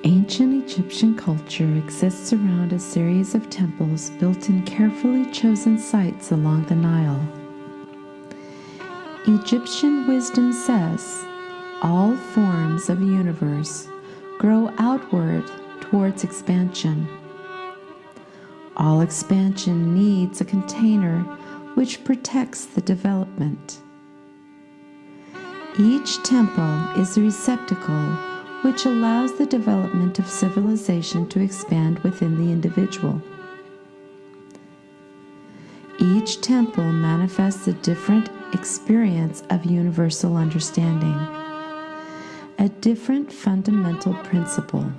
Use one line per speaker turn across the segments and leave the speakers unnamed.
Ancient Egyptian culture exists around a series of temples built in carefully chosen sites along the Nile. Egyptian wisdom says, all forms of universe grow outward towards expansion. All expansion needs a container which protects the development. Each temple is a receptacle which allows the development of civilization to expand within the individual. Each temple manifests a different experience of universal understanding, a different fundamental principle,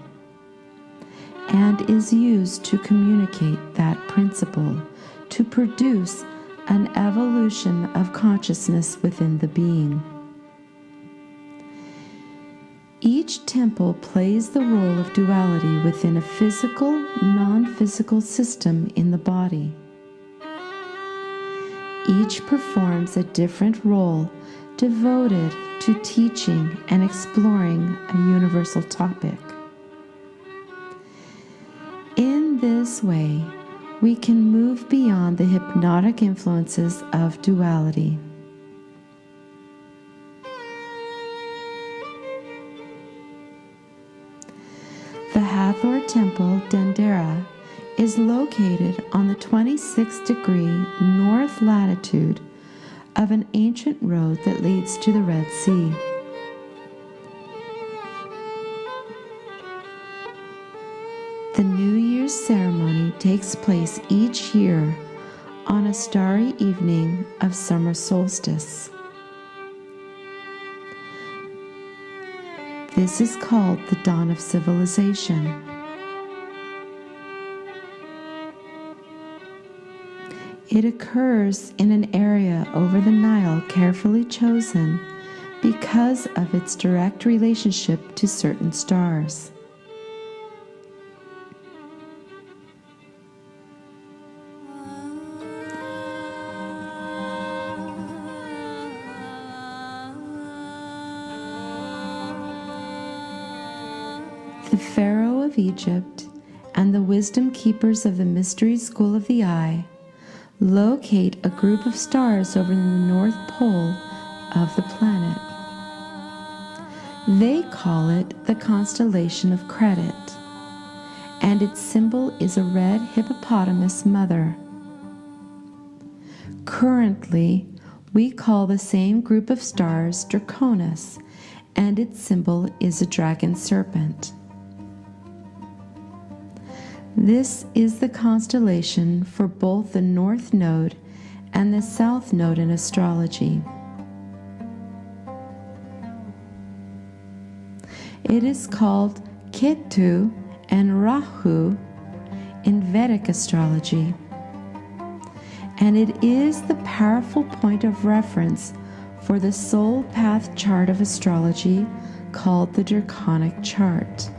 and is used to communicate that principle to produce an evolution of consciousness within the being. Each temple plays the role of duality within a physical, non-physical system in the body. Each performs a different role devoted to teaching and exploring a universal topic. In this way, we can move beyond the hypnotic influences of duality. The Hathor temple, Dendera, is located on the 26th degree north latitude of an ancient road that leads to the Red Sea. The New Year's ceremony takes place each year on a starry evening of summer solstice. This is called the dawn of civilization. It occurs in an area over the Nile carefully chosen because of its direct relationship to certain stars. The Pharaoh of Egypt and the wisdom keepers of the mystery school of the eye locate a group of stars over the north pole of the planet. They call it the constellation of credit, and its symbol is a red hippopotamus mother. Currently, we call the same group of stars Draconis, and its symbol is a dragon serpent. This is the constellation for both the North Node and the South Node in astrology. It is called Ketu and Rahu in Vedic astrology, and it is the powerful point of reference for the soul path chart of astrology called the Draconic chart.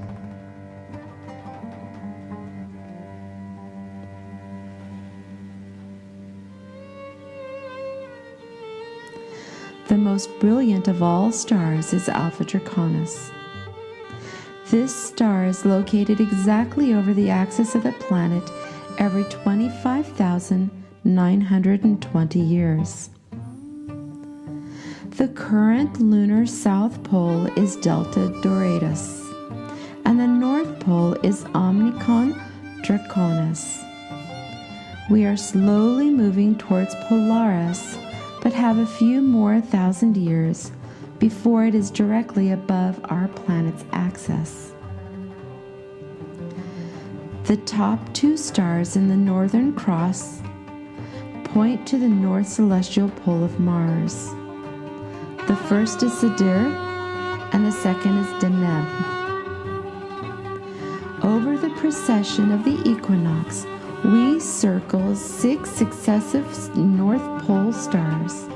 The most brilliant of all stars is Alpha Draconis. This star is located exactly over the axis of the planet every 25,920 years. The current lunar south pole is Delta Doradus, and the north pole is Omicron Draconis. We are slowly moving towards Polaris, but have a few more thousand years before it is directly above our planet's axis. The top two stars in the Northern Cross point to the north celestial pole of Mars. The first is Sadir, and the second is Deneb. Over the precession of the equinox, we circle 6 successive North Pole stars,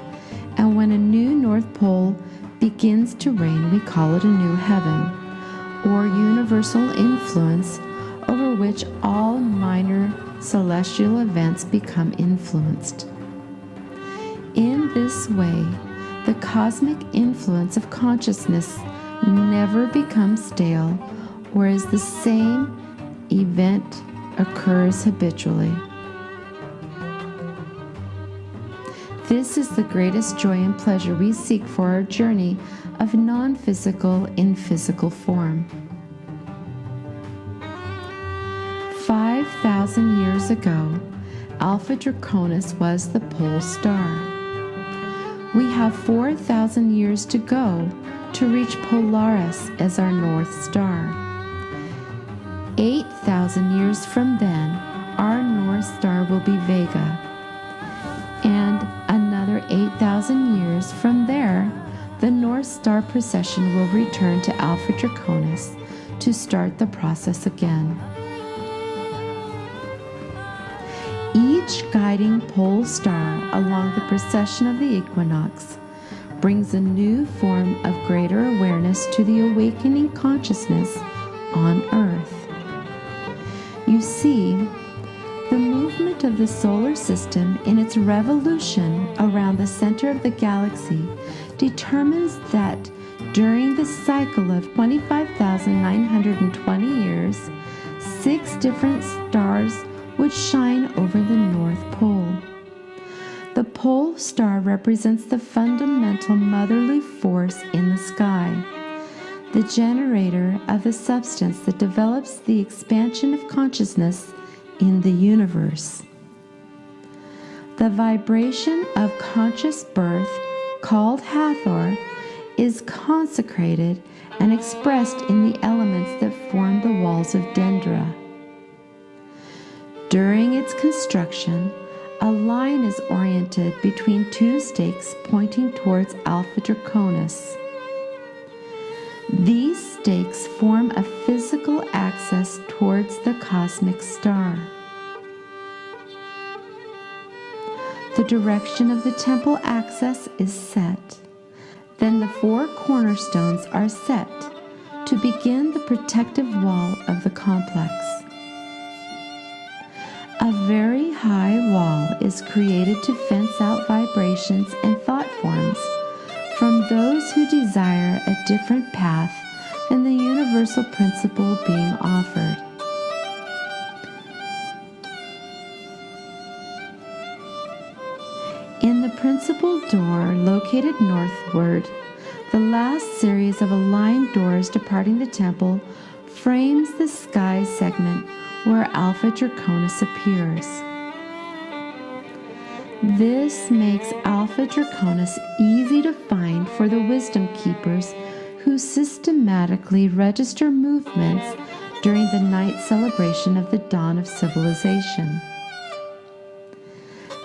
and when a new North Pole begins to reign, we call it a new heaven, or universal influence over which all minor celestial events become influenced. In this way, the cosmic influence of consciousness never becomes stale whereas the same event occurs habitually. This is the greatest joy and pleasure we seek for our journey of non-physical in physical form. 5,000 years ago, Alpha Draconis was the pole star. We have 4,000 years to go to reach Polaris as our North Star. 8,000 years from then, our North Star will be Vega. And another 8,000 years from there, the North Star precession will return to Alpha Draconis to start the process again. Each guiding pole star along the precession of the equinox brings a new form of greater awareness to the awakening consciousness on Earth. You see, the movement of the solar system in its revolution around the center of the galaxy determines that during the cycle of 25,920 years, 6 different stars would shine over the North Pole. The pole star represents the fundamental motherly force in the sky, the generator of the substance that develops the expansion of consciousness in the universe. The vibration of conscious birth, called Hathor, is consecrated and expressed in the elements that form the walls of Dendera. During its construction, a line is oriented between 2 stakes pointing towards Alpha Draconis. These stakes form a physical axis towards the cosmic star. The direction of the temple axis is set. Then the 4 cornerstones are set to begin the protective wall of the complex. A very high wall is created to fence out vibrations and thought forms from those who desire a different path than the universal principle being offered. In the principal door located northward, the last series of aligned doors departing the temple frames the sky segment where Alpha Draconis appears. This makes Alpha Draconis easy to find for the wisdom keepers who systematically register movements during the night celebration of the dawn of civilization.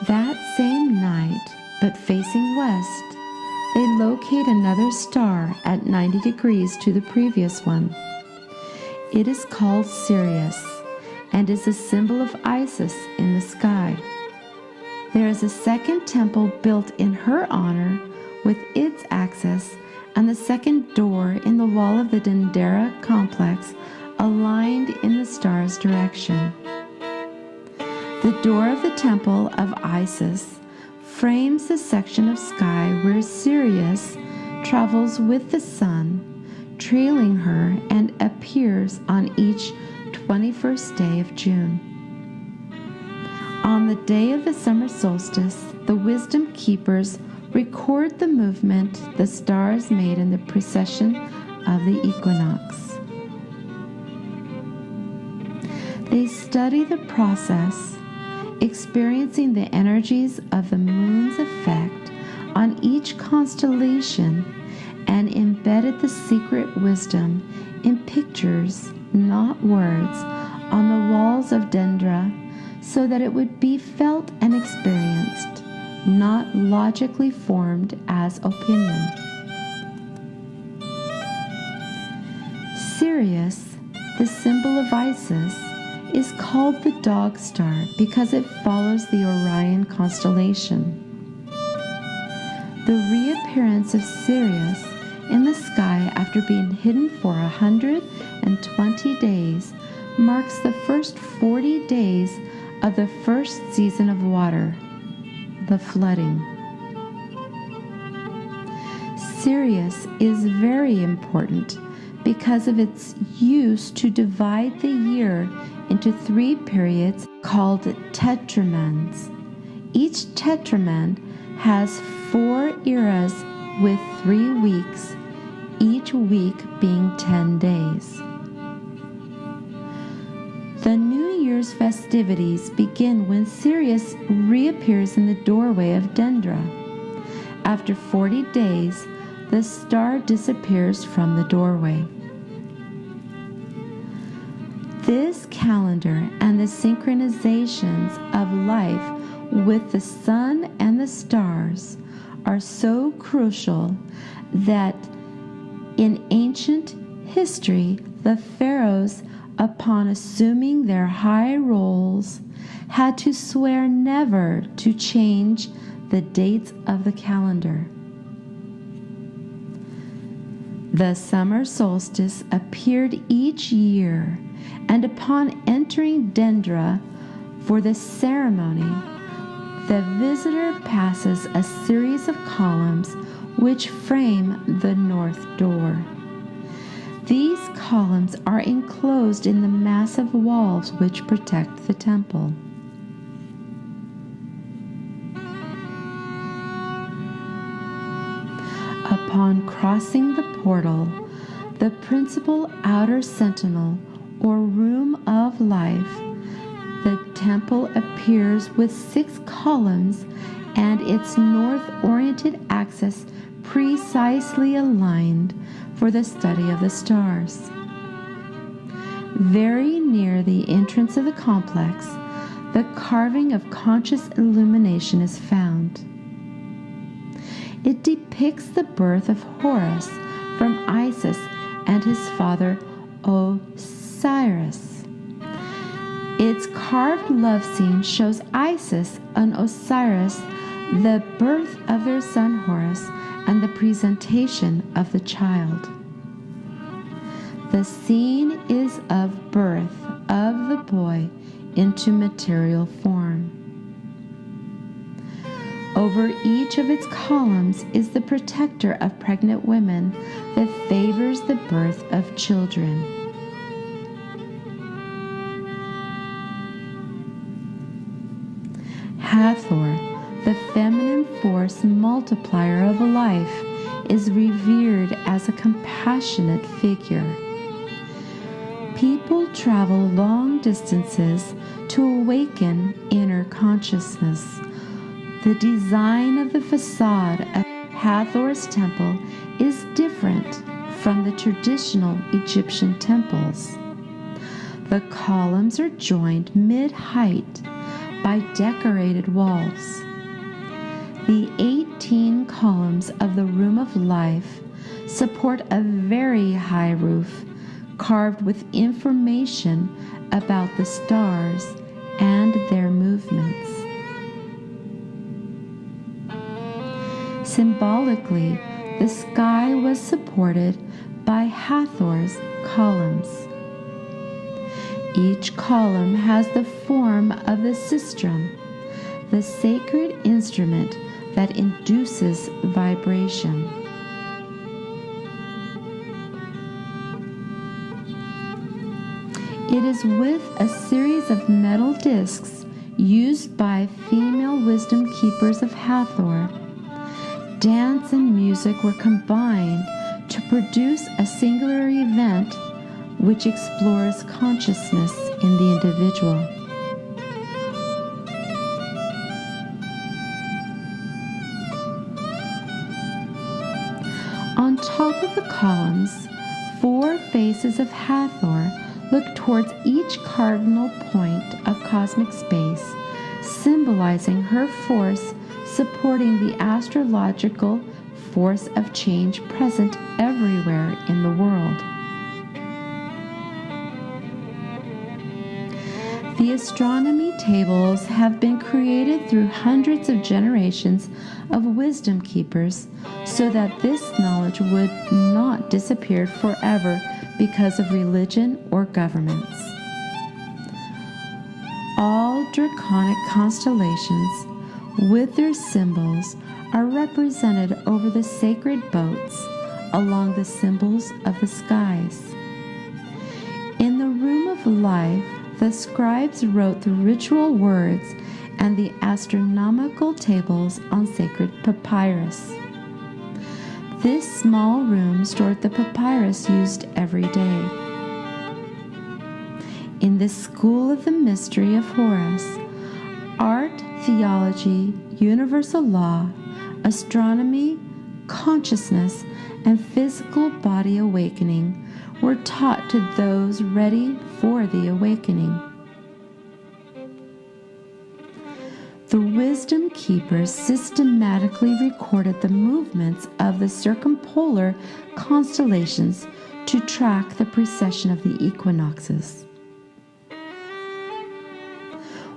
That same night, but facing west, they locate another star at 90 degrees to the previous one. It is called Sirius and is a symbol of Isis in the sky. There is a second temple built in her honor with its axis and the second door in the wall of the Dendera complex aligned in the star's direction. The door of the temple of Isis frames the section of sky where Sirius travels with the sun, trailing her, and appears on each 21st day of June. On the day of the summer solstice, the wisdom keepers record the movement the stars made in the precession of the equinox. They study the process, experiencing the energies of the moon's effect on each constellation, and embedded the secret wisdom in pictures, not words, on the walls of Dendera, so that it would be felt and experienced, not logically formed as opinion. Sirius, the symbol of Isis, is called the dog star because it follows the Orion constellation. The reappearance of Sirius in the sky after being hidden for 120 days marks the first 40 days of the first season of water, the flooding. Sirius is very important because of its use to divide the year into 3 periods called tetramends. Each tetrament has 4 eras with 3 weeks, each week being 10 days. The New Year's festivities begin when Sirius reappears in the doorway of Dendera. After 40 days, the star disappears from the doorway. This calendar and the synchronizations of life with the sun and the stars are so crucial that in ancient history, the pharaohs, upon assuming their high roles, had to swear never to change the dates of the calendar. The summer solstice appeared each year, and upon entering Dendera for the ceremony, the visitor passes a series of columns which frame the north door. These columns are enclosed in the massive walls which protect the temple. Upon crossing the portal, the principal outer sentinel, or room of life, the temple appears with 6 columns and its north-oriented axis precisely aligned for the study of the stars. Very near the entrance of the complex, the carving of conscious illumination is found. It depicts the birth of Horus from Isis and his father Osiris. Its carved love scene shows Isis and Osiris, the birth of their son Horus, and the presentation of the child. The scene is of birth of the boy into material form. Over each of its columns is the protector of pregnant women that favors the birth of children. Hathor, the feminine force multiplier of life, is revered as a compassionate figure. People travel long distances to awaken inner consciousness. The design of the facade of Hathor's temple is different from the traditional Egyptian temples. The columns are joined mid-height by decorated walls. The 18 columns of the Room of Life support a very high roof carved with information about the stars and their movements. Symbolically, the sky was supported by Hathor's columns. Each column has the form of the sistrum, the sacred instrument that induces vibration. It is with a series of metal discs used by female wisdom keepers of Hathor. Dance and music were combined to produce a singular event which explores consciousness in the individual. On top of the columns, 4 faces of Hathor look towards each cardinal point of cosmic space, symbolizing her force supporting the astrological force of change present everywhere in the world. The astronomy tables have been created through hundreds of generations of wisdom keepers so that this knowledge would not disappear forever because of religion or governments. All draconic constellations with their symbols are represented over the sacred boats along the symbols of the skies. In the room of life, the scribes wrote the ritual words and the astronomical tables on sacred papyrus. This small room stored the papyrus used every day. In the school of the mystery of Horus, art, theology, universal law, astronomy, consciousness, and physical body awakening were taught to those ready for the awakening. The wisdom keepers systematically recorded the movements of the circumpolar constellations to track the precession of the equinoxes.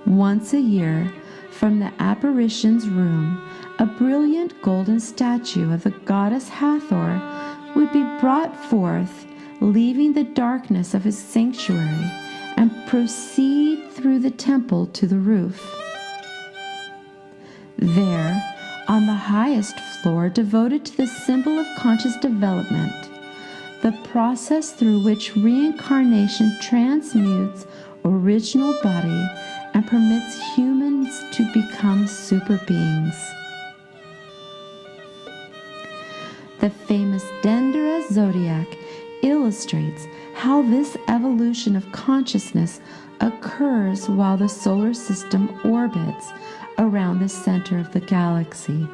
Once a year, from the apparition's room, a brilliant golden statue of the goddess Hathor would be brought forth, leaving the darkness of his sanctuary, and proceed through the temple to the roof. There, on the highest floor devoted to the symbol of conscious development, the process through which reincarnation transmutes original body and permits humans to become super beings. The famous Dendera zodiac illustrates how this evolution of consciousness occurs while the solar system orbits around the center of the galaxy.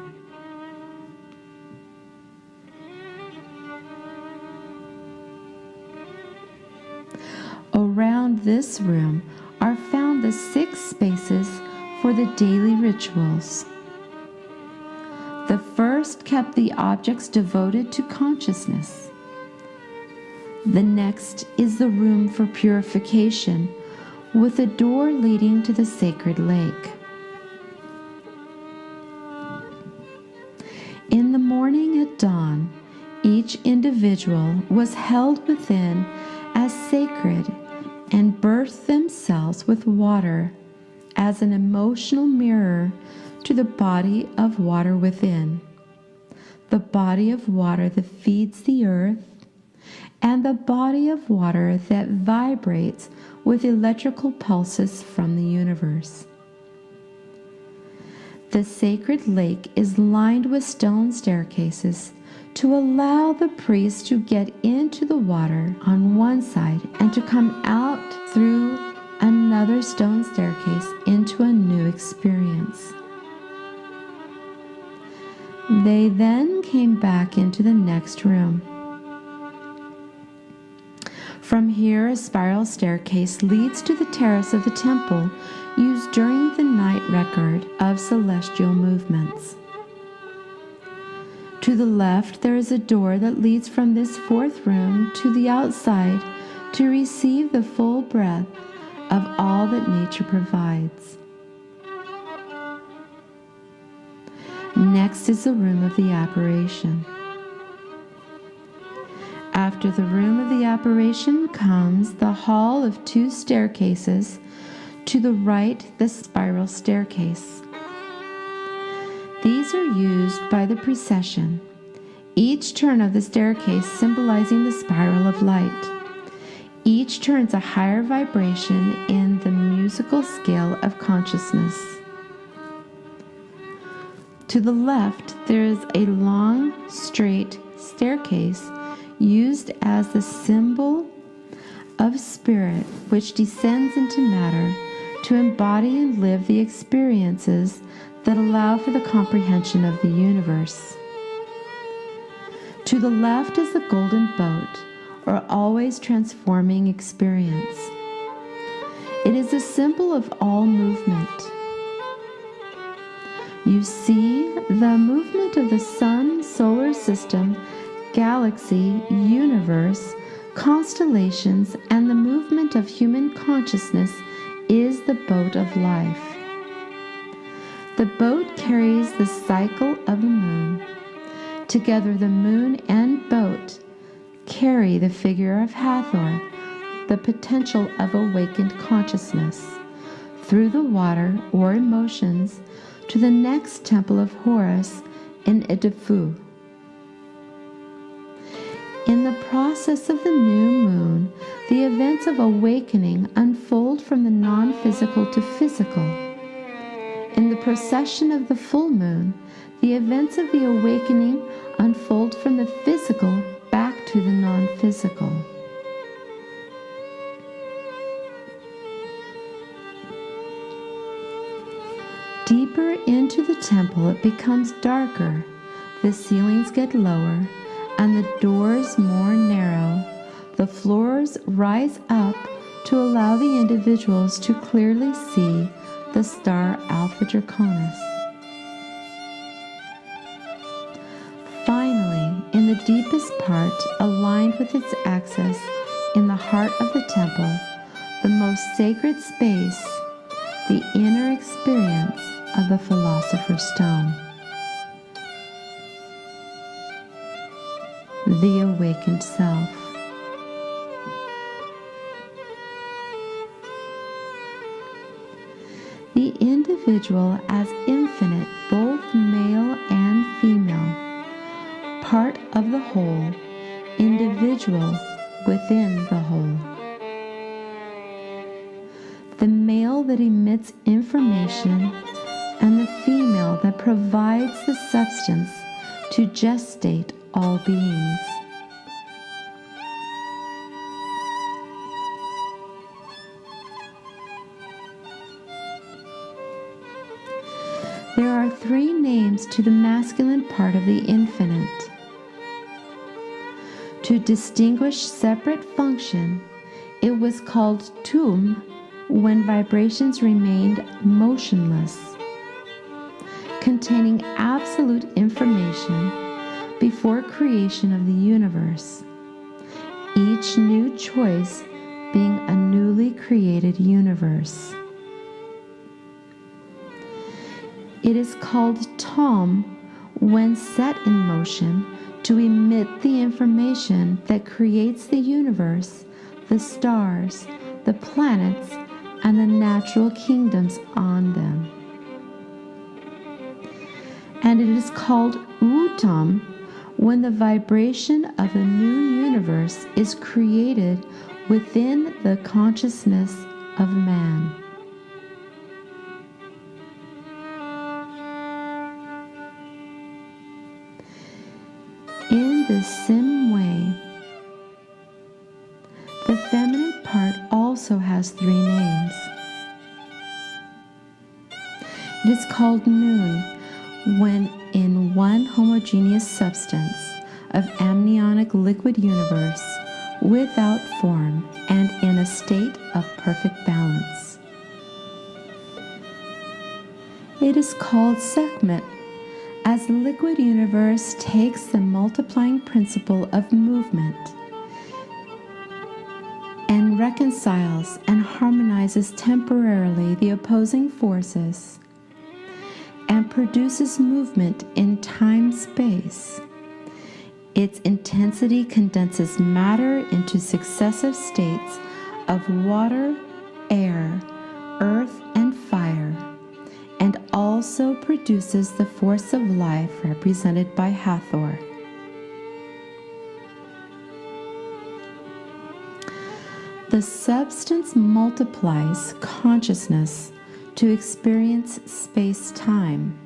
Around this room are found the 6 spaces for the daily rituals. The first kept the objects devoted to consciousness. The next is the room for purification, with a door leading to the sacred lake. In the morning at dawn, each individual was held within as sacred and birthed themselves with water as an emotional mirror to the body of water within, the body of water that feeds the earth, and the body of water that vibrates with electrical pulses from the universe. The sacred lake is lined with stone staircases to allow the priest to get into the water on one side and to come out through another stone staircase into a new experience. They then came back into the next room. From here, a spiral staircase leads to the terrace of the temple used during the night record of celestial movements. To the left, there is a door that leads from this 4th room to the outside to receive the full breath of all that nature provides. Next is the room of the apparition. After the room of the apparition comes the hall of 2 staircases. To the right, the spiral staircase. These are used by the precession, each turn of the staircase symbolizing the spiral of light. Each turns a higher vibration in the musical scale of consciousness. To the left, there is a long, straight staircase used as the symbol of spirit, which descends into matter to embody and live the experiences that allow for the comprehension of the universe. To the left is the golden boat, or always transforming experience. It is a symbol of all movement. You see the movement of the sun, solar system, galaxy, universe, constellations, and the movement of human consciousness is the boat of life. The boat carries the cycle of the moon. Together, the moon and boat carry the figure of Hathor, the potential of awakened consciousness, through the water or emotions to the next temple of Horus in Edfu. In the process of the new moon, the events of awakening unfold from the non-physical to physical. In the procession of the full moon, the events of the awakening unfold from the physical back to the non-physical. Deeper into the temple, it becomes darker, the ceilings get lower, and the doors more narrow. The floors rise up to allow the individuals to clearly see the star Alpha Draconis. Finally, in the deepest part, aligned with its axis in the heart of the temple, the most sacred space, the inner experience of the Philosopher's Stone, the awakened self. The individual as infinite, both male and female, part of the whole, individual within the whole. The male that emits information and the female that provides the substance to gestate all beings. There are three names to the masculine part of the infinite. To distinguish separate function, it was called Tum when vibrations remained motionless, containing absolute information before creation of the universe, each new choice being a newly created universe. It is called Tom when set in motion to emit the information that creates the universe, the stars, the planets, and the natural kingdoms on them. And it is called Utam when the vibration of a new universe is created within the consciousness of man. In the same way, the feminine part also has three names. It is called Noon when in one homogeneous substance of amniotic liquid universe without form and in a state of perfect balance. It is called Sekhmet as the liquid universe takes the multiplying principle of movement and reconciles and harmonizes temporarily the opposing forces and produces movement in time-space. Its intensity condenses matter into successive states of water, air, earth, and fire, and also produces the force of life represented by Hathor. The substance multiplies consciousness to experience space-time.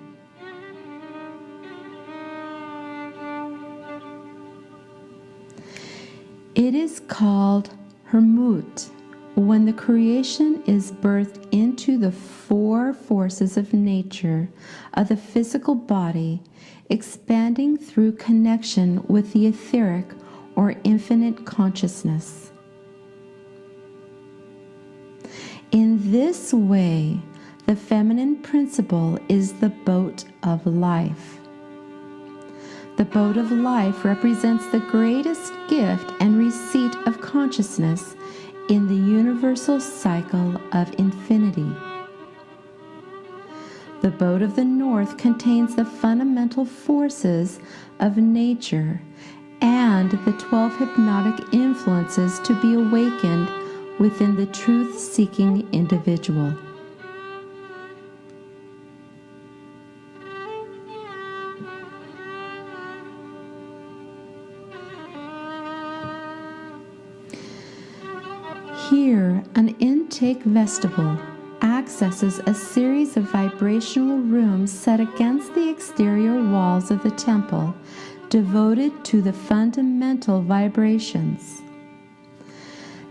It is called Hermut when the creation is birthed into the four forces of nature of the physical body, expanding through connection with the etheric or infinite consciousness. In this way, the feminine principle is the boat of life. The boat of life represents the greatest gift and receipt of consciousness in the universal cycle of infinity. The boat of the north contains the fundamental forces of nature and the 12 hypnotic influences to be awakened within the truth-seeking individual. Here, an intake vestibule accesses a series of vibrational rooms set against the exterior walls of the temple, devoted to the fundamental vibrations.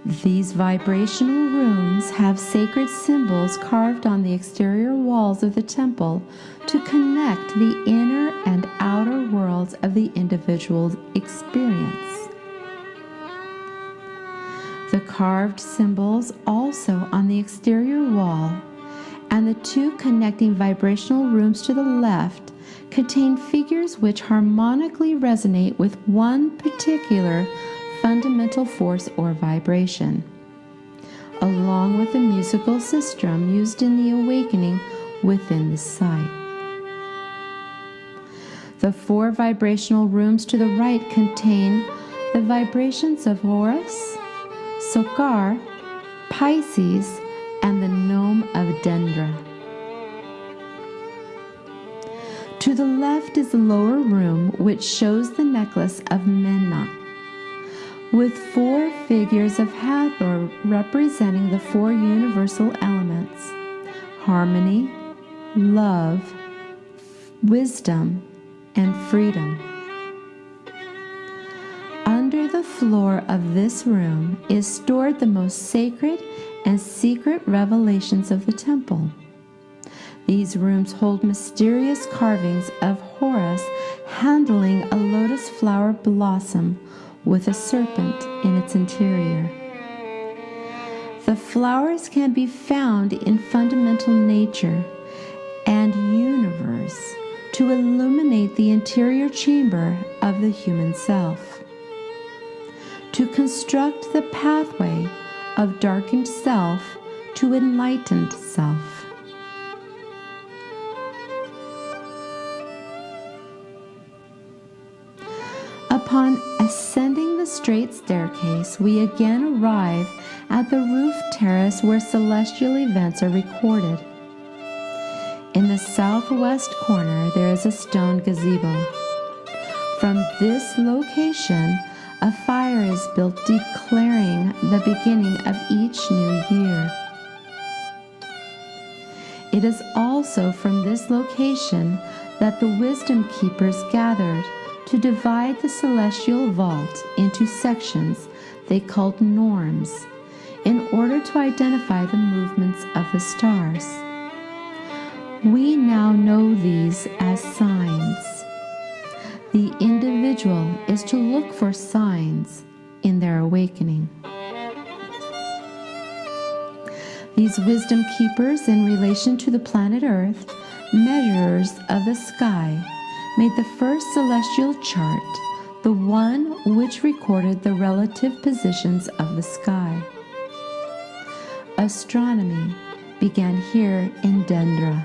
These vibrational rooms have sacred symbols carved on the exterior walls of the temple to connect the inner and outer worlds of the individual's experience. The carved symbols also on the exterior wall and the two connecting vibrational rooms to the left contain figures which harmonically resonate with one particular fundamental force or vibration, along with the musical system used in the awakening within the site. The four vibrational rooms to the right contain the vibrations of Horus, Sokar, Pisces, and the gnome of Dendera. To the left is the lower room, which shows the necklace of Menna, with four figures of Hathor representing the four universal elements: harmony, love, wisdom, and freedom. Under the floor of this room is stored the most sacred and secret revelations of the temple. These rooms hold mysterious carvings of Horus handling a lotus flower blossom with a serpent in its interior. The flowers can be found in fundamental nature and universe to illuminate the interior chamber of the human self, to construct the pathway of darkened self to enlightened self. Upon ascending the straight staircase, we again arrive at the roof terrace where celestial events are recorded. In the southwest corner, there is a stone gazebo. From this location, a fire is built declaring the beginning of each new year. It is also from this location that the wisdom keepers gathered to divide the celestial vault into sections they called norms in order to identify the movements of the stars. We now know these as signs. The individual is to look for signs in their awakening. These wisdom keepers, in relation to the planet Earth, measurers of the sky, made the first celestial chart, the one which recorded the relative positions of the sky. Astronomy began here in Dendera.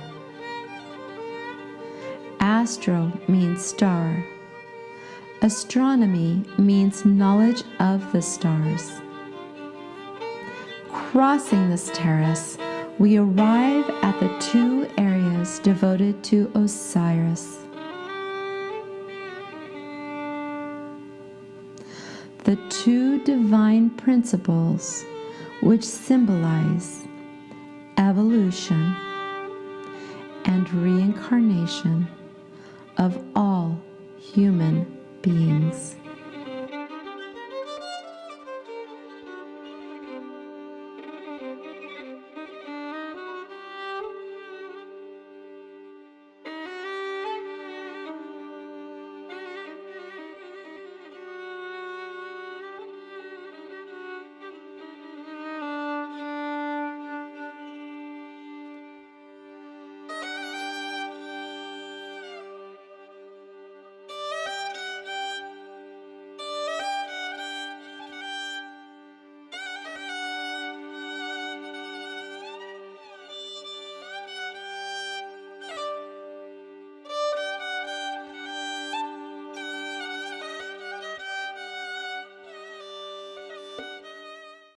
Astro means star. Astronomy means knowledge of the stars. Crossing this terrace, we arrive at the two areas devoted to Osiris. The two divine principles which symbolize evolution and reincarnation of all human beings.